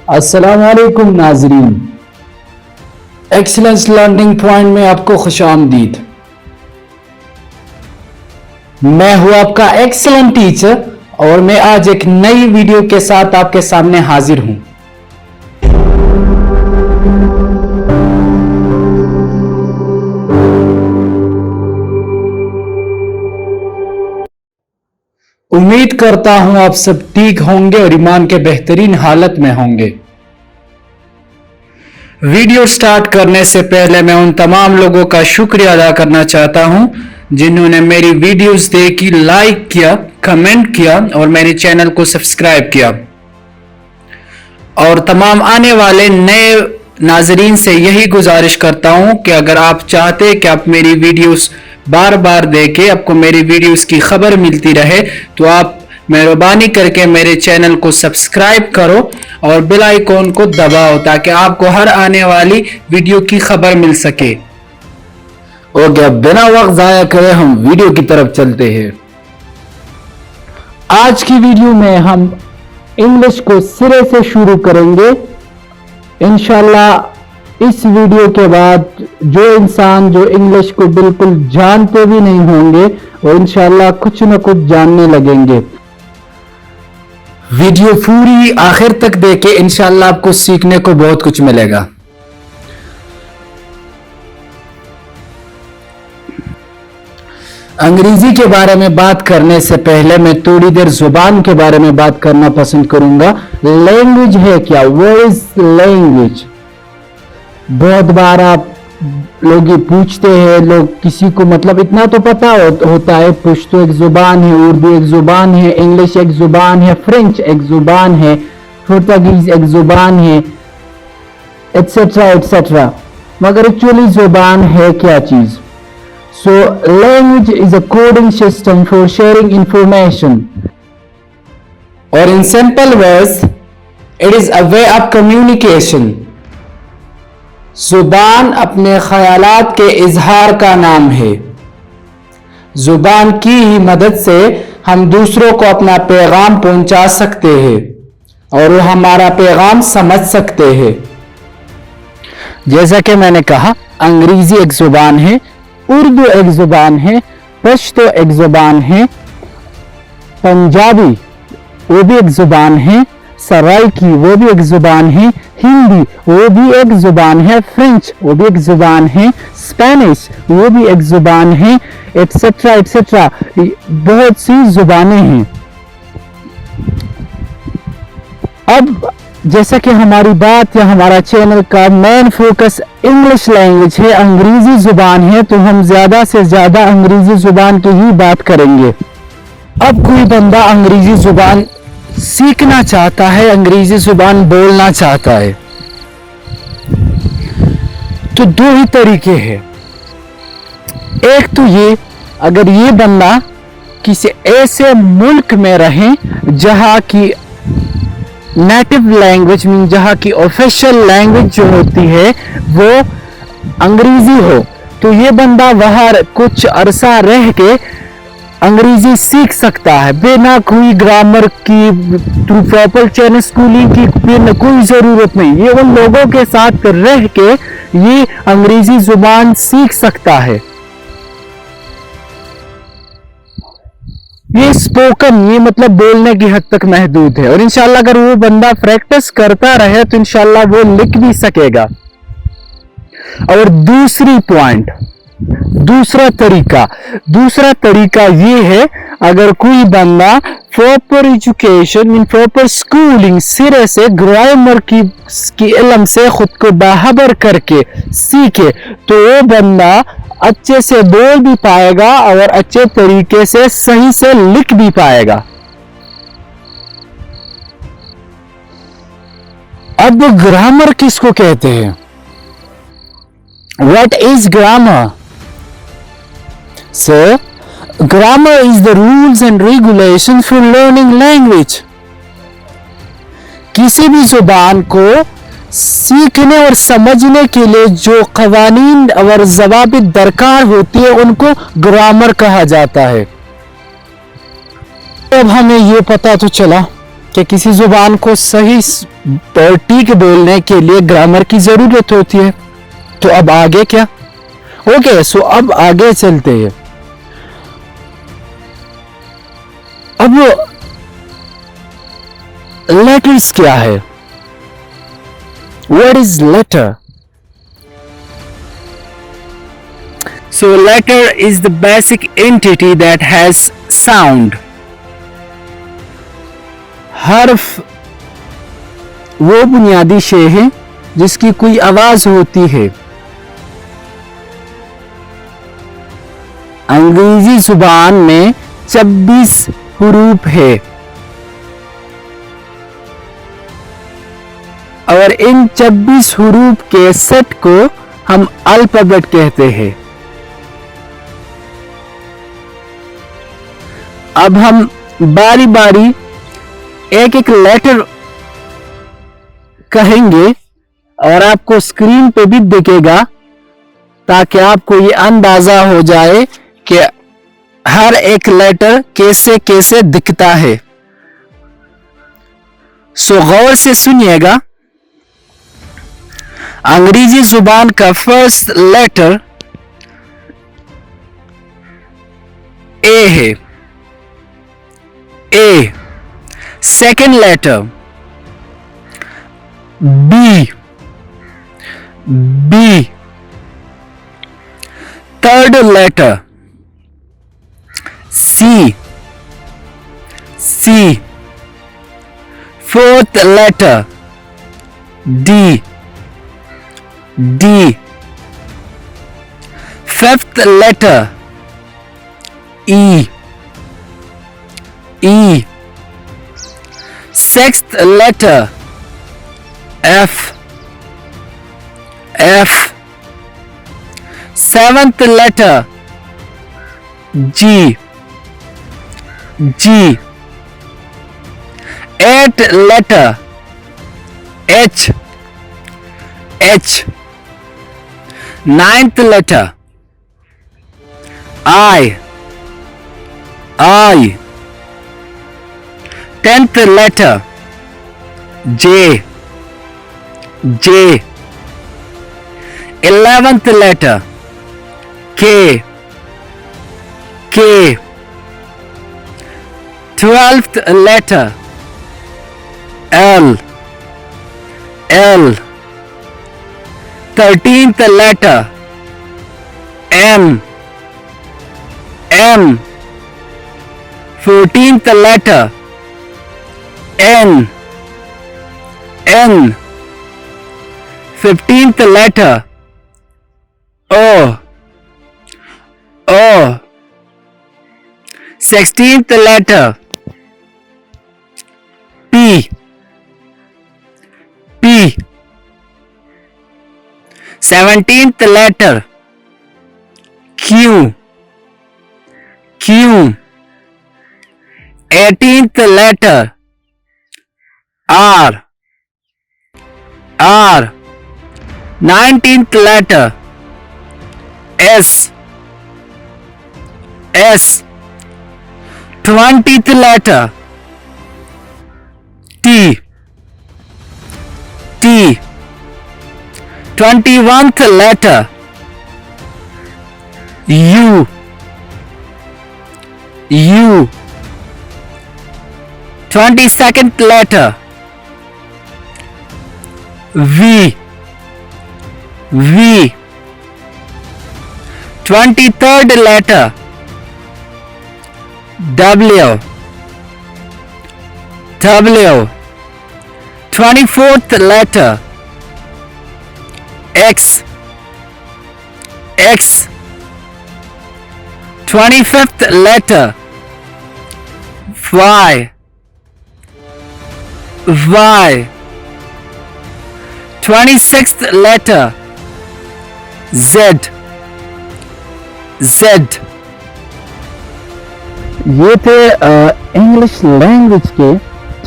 अस्सलाम वालेकुम नाजरीन, एक्सीलेंस लर्निंग पॉइंट में आपको खुशामदीद। मैं हूं आपका एक्सीलेंट टीचर और मैं आज एक नई वीडियो के साथ आपके सामने हाजिर हूं। उम्मीद करता हूं आप सब ठीक होंगे और ईमान के बेहतरीन हालत में होंगे। वीडियो स्टार्ट करने से पहले मैं उन तमाम लोगों का शुक्रिया अदा करना चाहता हूं जिन्होंने मेरी वीडियोस देखी, लाइक किया, कमेंट किया और मेरे चैनल को सब्सक्राइब किया। और तमाम आने वाले नए नाजरीन से यही गुजारिश करता हूं कि अगर आप चाहते कि आप मेरी वीडियोस बार बार देखें, आपको मेरी वीडियोस की खबर मिलती रहे, तो आप मेहरबानी करके मेरे चैनल को सब्सक्राइब करो और बेल आइकॉन को दबाओ ताकि आपको हर आने वाली वीडियो की खबर मिल सके। ओके, अब बिना वक्त जाया करे हम वीडियो की तरफ चलते हैं। आज की वीडियो में हम इंग्लिश को सिरे से शुरू करेंगे। इंशाल्लाह इस वीडियो के बाद जो इंसान जो इंग्लिश को बिल्कुल जानते भी नहीं होंगे वो इंशाल्लाह कुछ न कुछ जानने लगेंगे। वीडियो पूरी आखिर तक देखें, इंशाल्लाह आपको सीखने को बहुत कुछ मिलेगा। अंग्रेजी के बारे में बात करने से पहले मैं थोड़ी देर जुबान के बारे में बात करना पसंद करूंगा। लैंग्वेज है क्या? What is language? बहुत बार आप लोग ये पूछते हैं, लोग किसी को मतलब इतना तो पता होता है, पश्तो एक जुबान है, उर्दू एक जुबान है, इंग्लिश एक जुबान है, फ्रेंच एक जुबान है, पुर्तगीज एक जुबान है, एटसेट्रा एटसेट्रा, मगर एक्चुअली जुबान है क्या चीज? So language is a coding system for sharing information, or in simple words, it is a way of communication. जुबान अपने ख्यालात के इजहार का नाम है। जुबान की ही मदद से हम दूसरों को अपना पैगाम पहुंचा सकते हैं और वो हमारा पैगाम समझ सकते हैं। जैसा कि मैंने कहा, अंग्रेजी एक जुबान है, उर्दू एक जुबान है, पश्तो एक जुबान है, पंजाबी वो भी एक जुबान है, सराइकी वो भी एक जुबान है, हिंदी वो भी एक जुबान है, फ्रेंच वो भी एक जुबान है, स्पेनिश वो भी एक जुबान है, एटसेट्रा एटसेट्रा, बहुत सी जुबानें हैं। अब जैसा कि हमारी बात या हमारा चैनल का मेन फोकस इंग्लिश लैंग्वेज है, अंग्रेजी जुबान है, तो हम ज्यादा से ज्यादा अंग्रेजी जुबान की ही बात करेंगे। अब कोई बंदा अंग्रेजी जुबान सीखना चाहता है, अंग्रेजी जुबान बोलना चाहता है, तो दो ही तरीके हैं। एक तो ये, अगर ये बंदा किसी ऐसे मुल्क में रहे जहां की नेटिव लैंग्वेज मीन जहां की ऑफिशियल लैंग्वेज जो होती है वो अंग्रेजी हो, तो ये बंदा वहां कुछ अरसा रह के अंग्रेजी सीख सकता है बिना कोई ग्रामर की, थ्रू प्रॉपर चैनल स्कूलिंग की कोई जरूरत नहीं। ये उन लोगों के साथ रह के ये अंग्रेजी जुबान सीख सकता है। ये स्पोकन, ये मतलब बोलने की हद तक महदूद है और इंशाल्लाह अगर वो बंदा प्रैक्टिस करता रहे तो इंशाल्लाह वो लिख भी सकेगा। और दूसरी पॉइंट, दूसरा तरीका ये है, अगर कोई बंदा proper education in proper schooling सिरे से ग्रामर की इल्म से खुद को बाहबर करके सीखे तो वो बंदा अच्छे से बोल भी पाएगा और अच्छे तरीके से सही से लिख भी पाएगा। अब ग्रामर किसको कहते हैं? What is grammar? So, grammar is the rules and regulations for learning language. किसी भी जुबान को सीखने और समझने के लिए जो कवानीन और ज़वाबित दरकार होती है उनको ग्रामर कहा जाता है। अब हमें ये पता तो चला कि किसी जुबान को सही اور ٹھیک بولنے کے لیے گرامر کی ضرورت ہوتی ہے. تو اب آگے کیا؟ اوکے سو اب آگے چلتے ہیں. اب لیٹرز کیا ہے؟ What is letter? So letter is the basic entity that has sound. حرف وہ بنیادی شے ہے جس کی کوئی آواز ہوتی ہے. انگریزی زبان میں 26 حروف ہے اور ان 26 حروف کے سیٹ کو ہم الفابیٹ کہتے ہیں. اب ہم باری باری ایک ایک لیٹر کہیں گے اور آپ کو اسکرین پہ بھی دکھے گا تاکہ آپ کو یہ اندازہ ہو جائے کہ ہر ایک لیٹر کیسے کیسے دکھتا ہے. سو غور سے سنیے گا. انگریزی زبان کا فرسٹ لیٹر اے ہے. A. Second letter B. B. Third letter C. C. Fourth letter D. D. Fifth letter E. E. Sixth letter F. F. Seventh letter G. G. Eighth letter H. H. Ninth letter I. I. 10th letter J. J. 11th letter K. K. 12th letter L. L. 13th letter M. M. 14th letter N. N. 15th letter O. O. 16th letter P. P. 17th letter Q. Q. 18th letter R. R. 19th letter S. S. 20th letter T. T. 21st letter U. U. 22nd letter V. V. 23rd letter W. W. 24th letter X. X. 25th letter Y. Y. 26th letter Z. Z. یہ تھے English language کے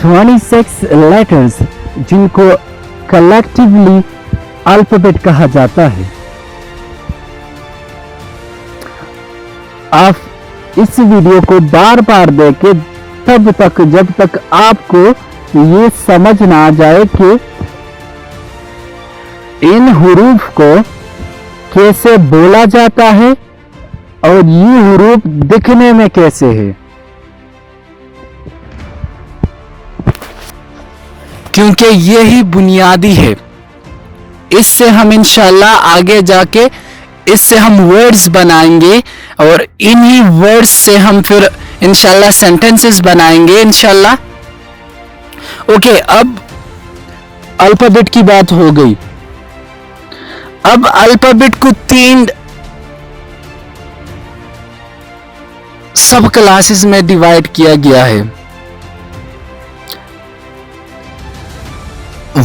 26 letters جن کو collectively alphabet کہا جاتا ہے. آپ اس video کو بار بار دیکھیں تب تک جب تک آپ کو ये समझ ना आ जाए कि इन हुरूफ को कैसे बोला जाता है और ये हुरूफ दिखने में कैसे है, क्योंकि यही बुनियादी है। इससे हम इंशाल्लाह आगे जाके इससे हम वर्ड्स बनाएंगे और इन्हीं वर्ड्स से हम फिर इंशाल्लाह सेंटेंसेस बनाएंगे इंशाल्लाह। ओके, अब अल्फाबेट की बात हो गई। अब अल्फाबेट को 3 सब क्लासेस में डिवाइड किया गया है।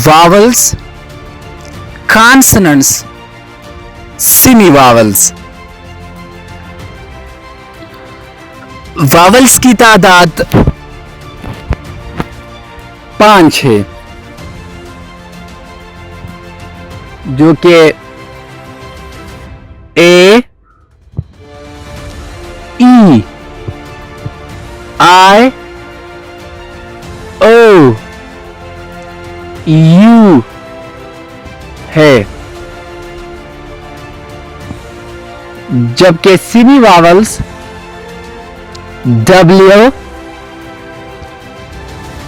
Vowels, consonants, semi vowels. Vowels की तादाद 5 है, जो कि ए, ई, आई, ओ, यू है, जबकि सेमी वावल्स डब्ल्यू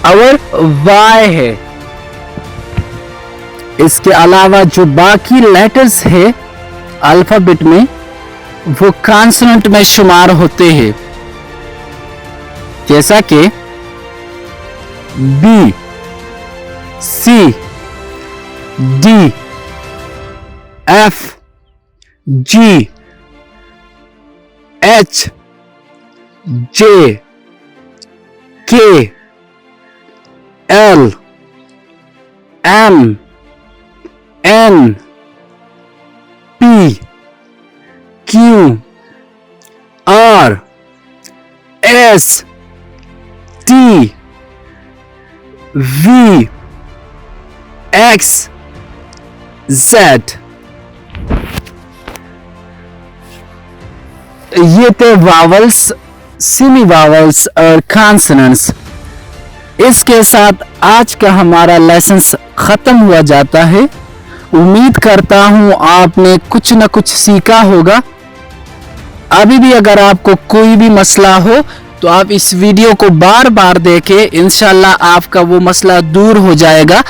और वाई है। इसके अलावा जो बाकी लेटर्स है अल्फाबेट में वो कॉन्सोनेंट में शुमार होते हैं, जैसा कि B, C, D, F, G, H, J, K, L, M, N, P, Q, R, S, T, V, X, Z. ये थे वावल्स, सेमी वावल्स और कॉन्सोनेंट्स। इसके साथ आज का हमारा लेसन खत्म हुआ जाता है। उम्मीद करता हूं आपने कुछ न कुछ सीखा होगा। अभी भी अगर आपको कोई भी मसला हो तो आप इस वीडियो को बार बार देखें, इंशाल्लाह आपका वो मसला दूर हो जाएगा।